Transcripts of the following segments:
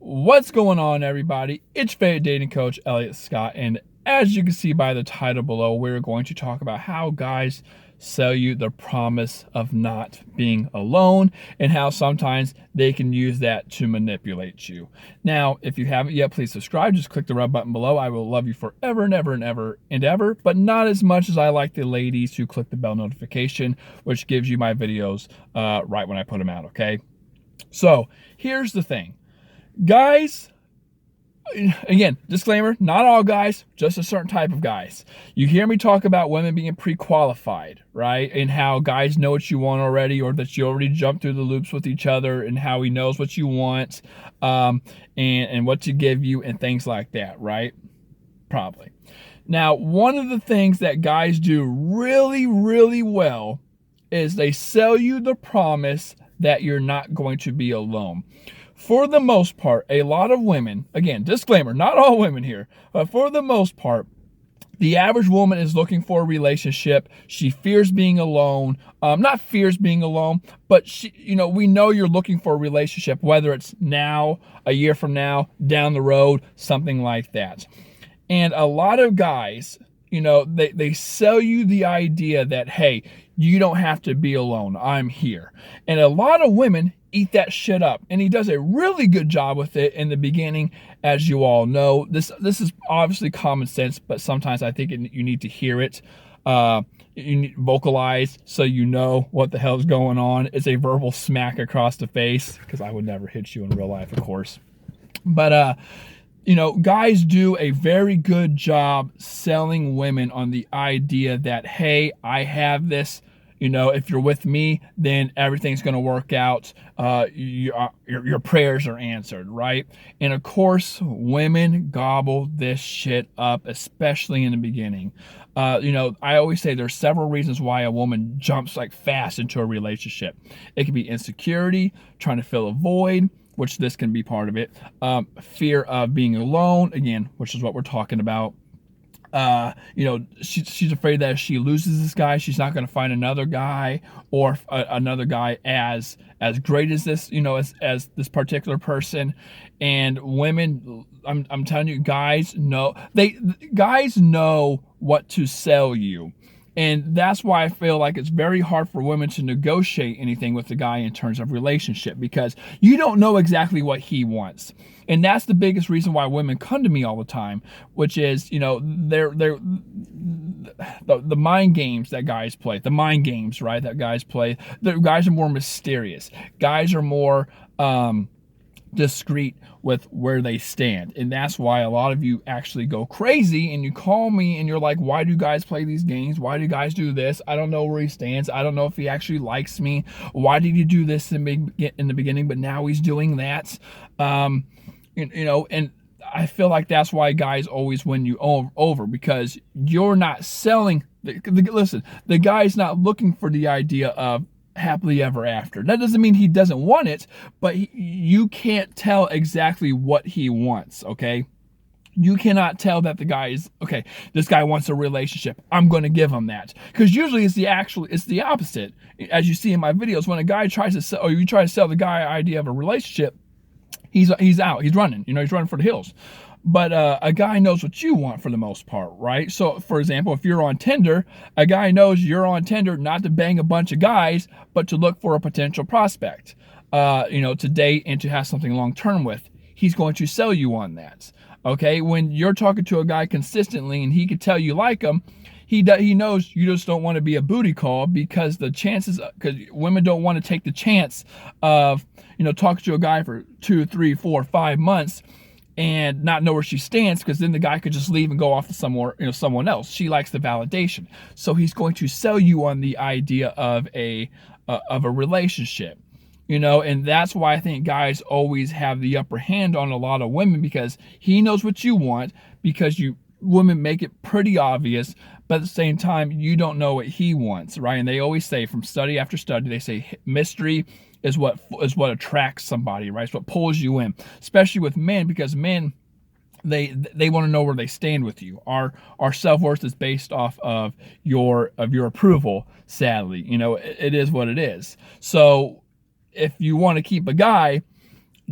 What's going on, everybody? It's Favorite Dating Coach Elliott Scott, and as you can see by the title below, we're going to talk about how guys sell you the promise of not being alone and how sometimes they can use that to manipulate you. Now, if you haven't yet, please subscribe. Just click the red button below. I will love you forever and ever and ever and ever, but not as much as I like the ladies who click the bell notification, which gives you my videos right when I put them out, okay? So here's the thing. Guys, again, disclaimer, not all guys, just a certain type of guys. You hear me talk about women being pre-qualified, right? And how guys know what you want already, or that you already jumped through the loops with each other, and how he knows what you want, and what to give you and things like that, right? Probably. Now, one of the things that guys do really, really well is they sell you the promise that you're not going to be alone. For the most part, a lot of women, again, disclaimer, not all women here, but for the most part, the average woman is looking for a relationship. She fears being alone. Not fears being alone, but we know you're looking for a relationship, whether it's now, a year from now, down the road, something like that. And a lot of guys, they sell you the idea that, hey, you don't have to be alone. I'm here. And a lot of women eat that shit up. And he does a really good job with it in the beginning, as you all know. This is obviously common sense, but sometimes I think you need to hear it. You need vocalize so you know what the hell's going on. It's a verbal smack across the face, because I would never hit you in real life, of course. But guys do a very good job selling women on the idea that, hey, I have this, if you're with me, then everything's going to work out. Your prayers are answered, right? And of course, women gobble this shit up, especially in the beginning. I always say there's several reasons why a woman jumps like fast into a relationship. It could be insecurity, trying to fill a void, which this can be part of it. Fear of being alone, again, which is what we're talking about. She's afraid that if she loses this guy, she's not going to find another guy, or another guy as great as this, as this particular person. And women, I'm telling you, guys know what to sell you. And that's why I feel like it's very hard for women to negotiate anything with the guy in terms of relationship, because you don't know exactly what he wants. And that's the biggest reason why women come to me all the time, which is, they're the mind games that guys play, the mind games, right, that guys play. The guys are more mysterious. Guys are more discreet with where they stand, and that's why a lot of you actually go crazy and you call me and you're like, why do guys play these games? Why do guys do this? I don't know where he stands. I don't know if he actually likes me. Why did he do this in the beginning, but now he's doing that? And I feel like that's why guys always win you over, because you're not selling. Listen, the guy's not looking for the idea of happily ever after. That doesn't mean he doesn't want it, but you can't tell exactly what he wants, okay? You cannot tell that the guy is, okay, this guy wants a relationship, I'm going to give him that. Because usually it's the opposite. As you see in my videos, when a guy tries to sell, or you try to sell the guy idea of a relationship, he's out, he's running, he's running for the hills. But a guy knows what you want for the most part, right? So, for example, if you're on Tinder, a guy knows you're on Tinder not to bang a bunch of guys, but to look for a potential prospect, to date and to have something long-term with. He's going to sell you on that, okay? When you're talking to a guy consistently and he can tell you like him, he knows you just don't want to be a booty call, because because women don't want to take the chance of, talking to a guy for 2, 3, 4, 5 months and not know where she stands, because then the guy could just leave and go off to someone else. She likes the validation. So he's going to sell you on the idea of a relationship, and that's why I think guys always have the upper hand on a lot of women, because he knows what you want, because women make it pretty obvious, but at the same time, you don't know what he wants, right? And they always say, from study after study, they say mystery is what attracts somebody, right? It's what pulls you in, especially with men, because men, they want to know where they stand with you. Our self-worth is based off of your approval, sadly. It is what it is. So if you want to keep a guy,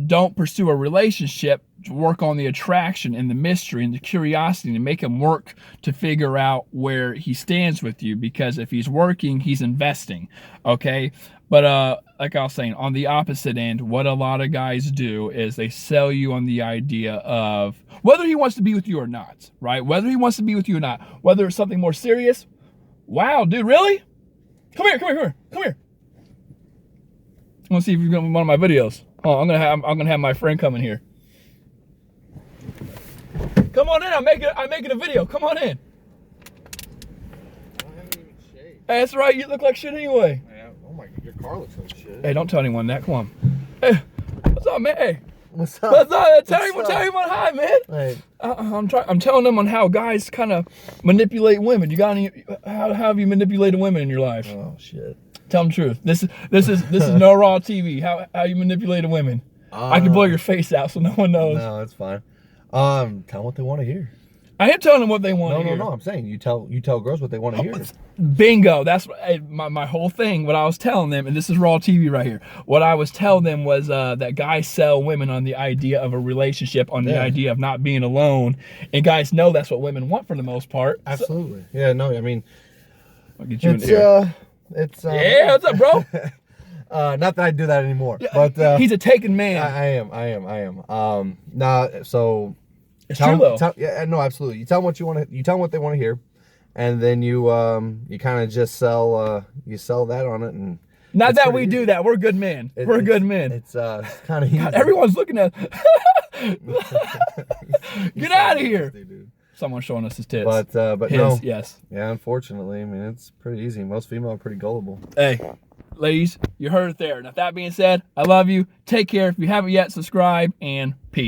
don't pursue a relationship to work on the attraction and the mystery and the curiosity and make him work to figure out where he stands with you, because if he's working, he's investing, okay? But like I was saying, on the opposite end, what a lot of guys do is they sell you on the idea of whether he wants to be with you or not, right? Whether he wants to be with you or not, whether it's something more serious. Wow, dude, really? Come here. I want to see if you're going to one of my videos. Oh, I'm gonna have my friend come in here. Come on in. I'm making a video. Come on in. I haven't even shaved. Hey, that's right. You look like shit anyway. Yeah. Oh my God, your car looks like shit. Hey, don't tell anyone that. Come on. Hey, what's up, man? Hey, What's up? what's up? Tell everyone hi, man. Hey. I'm telling them on how guys kind of manipulate women. You got any? How have you manipulated women in your life? Oh shit. Tell them the truth. This is no raw TV. How you manipulated women? I can blow your face out so no one knows. No, it's fine. Tell them what they want to hear. I am telling them what they want to hear. No. I'm saying you tell girls what they want to hear. Bingo. That's my whole thing. What I was telling them, and this is raw TV right here. What I was telling them was that guys sell women on the idea of a relationship, on the idea of not being alone, and guys know that's what women want for the most part. Absolutely. So, yeah. No. I mean, I'll get you in here. Yeah. What's up, bro? Not that I do that anymore. Yeah, but he's a taken man. I am. So. It's true though. Yeah, no, absolutely. You tell them what you want to. You tell them what they want to hear, and then you kind of just sell that on it. And not that we do that. We're good men. We're good men. It's kind of easy. Everyone's looking at. Get out of here. Dude. Someone's showing us his tits. But his, no. Yes. Yeah, unfortunately, I mean it's pretty easy. Most female are pretty gullible. Hey, ladies, you heard it there. Now that being said, I love you. Take care. If you haven't yet, subscribe and peace.